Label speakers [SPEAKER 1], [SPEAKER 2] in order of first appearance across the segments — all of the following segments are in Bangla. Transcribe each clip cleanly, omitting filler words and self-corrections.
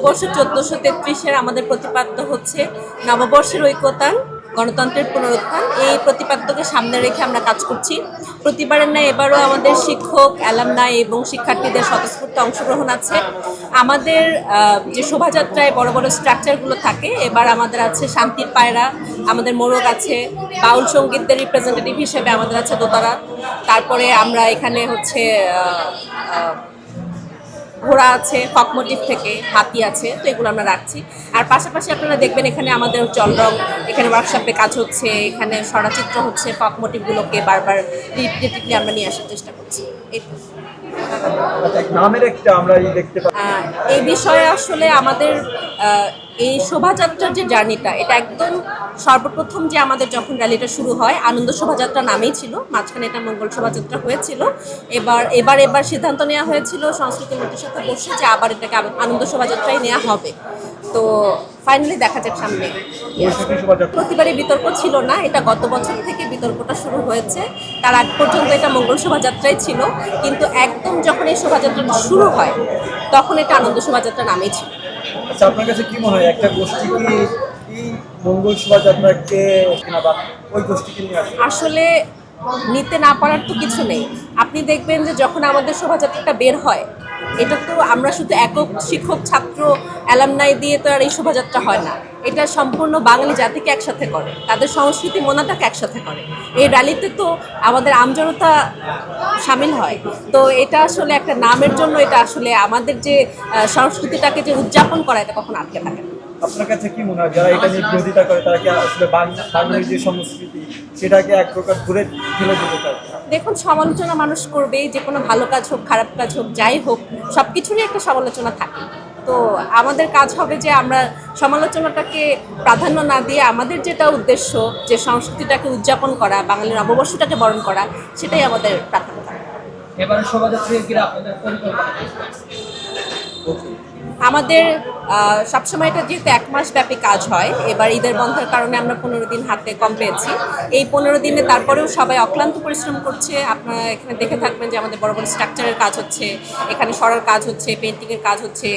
[SPEAKER 1] নববর্ষ 1433-এর আমাদের প্রতিপাদ্য হচ্ছে নববর্ষের ঐকতান, গণতন্ত্রের পুনরুত্থান। এই প্রতিপাদ্যকে সামনে রেখে আমরা কাজ করছি। প্রতিবারের ন্যায় এবারও আমাদের শিক্ষক, অ্যালামনাই এবং শিক্ষার্থীদের স্বতঃস্ফূর্ত অংশগ্রহণ আছে। আমাদের যে শোভাযাত্রায় বড় বড় স্ট্রাকচারগুলো থাকে, এবার আমাদের আছে শান্তির পায়রা, আমাদের মোরগ আছে, বাউল সঙ্গীতদের রিপ্রেজেন্টেটিভ হিসেবে আমাদের আছে দোতারা। তারপরে আমরা এখানে হচ্ছে ঘোড়া আছে, ফক মোটিভ থেকে হাতি আছে, তো এগুলো আমরা রাখছি। আর পাশাপাশি আপনারা দেখবেন এখানে আমাদের জলরং, এখানে ওয়ার্কশপে কাজ হচ্ছে, এখানে সরাচিত্র হচ্ছে, ফক মোটিভগুলোকে বারবার রিপিটেটিভলি আমরা নিয়ে আসার চেষ্টা করছি। এই তো।
[SPEAKER 2] নামের একটা আমরা দেখতে পাই।
[SPEAKER 1] এই বিষয়ে আসলে আমাদের এই শোভাযাত্রার যে জার্নিটা, এটা একদম সর্বপ্রথম যে আমাদের যখন র্যালিটা শুরু হয় আনন্দ শোভাযাত্রা নামেই ছিল, মাঝখানে এটা মঙ্গল শোভাযাত্রা হয়েছিল। এবার সিদ্ধান্ত নেওয়া হয়েছিল সংস্কৃতি মন্ত্রীর সাথে বসে যে আবার এটাকে আনন্দ শোভাযাত্রাই নেওয়া হবে। তো ফাইনালি দেখা যাক সামনে। প্রতিবারই বিতর্ক ছিল না, এটা গত বছর থেকে বিতর্কটা শুরু হয়েছে। তার আগ পর্যন্ত এটা মঙ্গল শোভাযাত্রাই ছিল, কিন্তু একদম যখন এই শোভাযাত্রাটা শুরু হয় তখন এটা আনন্দ শোভাযাত্রা নামেই ছিল।
[SPEAKER 2] আচ্ছা, আপনার কাছে কি মনে হয় একটা গোষ্ঠী কি এই মঙ্গল শোভাযাত্রাকে বা ওই গোষ্ঠীকে নিয়ে
[SPEAKER 1] আসলে নিতে না পারার তো কিছু নেই। আপনি দেখবেন যে যখন আমাদের শোভাযাত্রাটা বের হয়, এটা তো আমরা শুধু একক শিক্ষক ছাত্র অ্যালামনাই দিয়ে তো আর এই শোভাযাত্রা হয় না। এটা সম্পূর্ণ বাঙালি জাতিকে একসাথে করে, তাদের সংস্কৃতি মনাটাকে একসাথে করে। এই র্যালিতে তো আমাদের আমজনতা সামিল হয়। তো এটা আসলে একটা নামের জন্য, এটা আসলে আমাদের যে সংস্কৃতিটাকে যে উদযাপন করা, এটা কখনো আটকে থাকে না।
[SPEAKER 2] আপনার কাছে কি মনে হয় যারা এটা নিয়ে বিরোধিতা করে তারা কি আসলে বাঙালির যে সংস্কৃতি সেটাকে এক প্রকার ঘুরে ফেলে দিতে চায়?
[SPEAKER 1] দেখুন, সমালোচনা মানুষ করবেই, যে কোনো ভালো কাজ হোক খারাপ কাজ হোক যাই হোক, সব কিছুরই একটা সমালোচনা থাকে। তো আমাদের কাজ হবে যে আমরা সমালোচনাটাকে প্রাধান্য না দিয়ে আমাদের যেটা উদ্দেশ্য, যে সংস্কৃতিটাকে উদযাপন করা, বাঙালির নববর্ষটাকে বরণ করা, সেটাই আমাদের প্রাধান্য থাকবে।
[SPEAKER 3] এবারে শোভাযাত্রায় ঘিরে আপনাদের পরিকল্পনা কি?
[SPEAKER 1] আমাদের সবসময় এটা যেহেতু 1 মাস ব্যাপী কাজ হয়, এবার ঈদের বন্ধের কারণে আমরা 15 দিন হাতে কম পেয়েছি। এই 15 দিনে তারপরেও সবাই অক্লান্ত পরিশ্রম করছে। আপনারা এখানে দেখে থাকবেন যে আমাদের বড় বড় স্ট্রাকচারের কাজ হচ্ছে, এখানে সরার কাজ হচ্ছে, পেন্টিংয়ের কাজ হচ্ছে,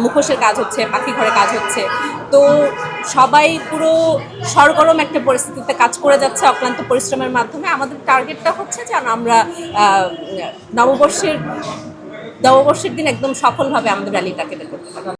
[SPEAKER 1] মুখোশের কাজ হচ্ছে, পাখি ঘরে কাজ হচ্ছে। তো সবাই পুরো সরগরম একটা পরিস্থিতিতে কাজ করে যাচ্ছে অক্লান্ত পরিশ্রমের মাধ্যমে। আমাদের টার্গেটটা হচ্ছে যে আমরা নববর্ষের দিন একদম সফলভাবে আমাদের র্যালিটাকে বের করতে পারি।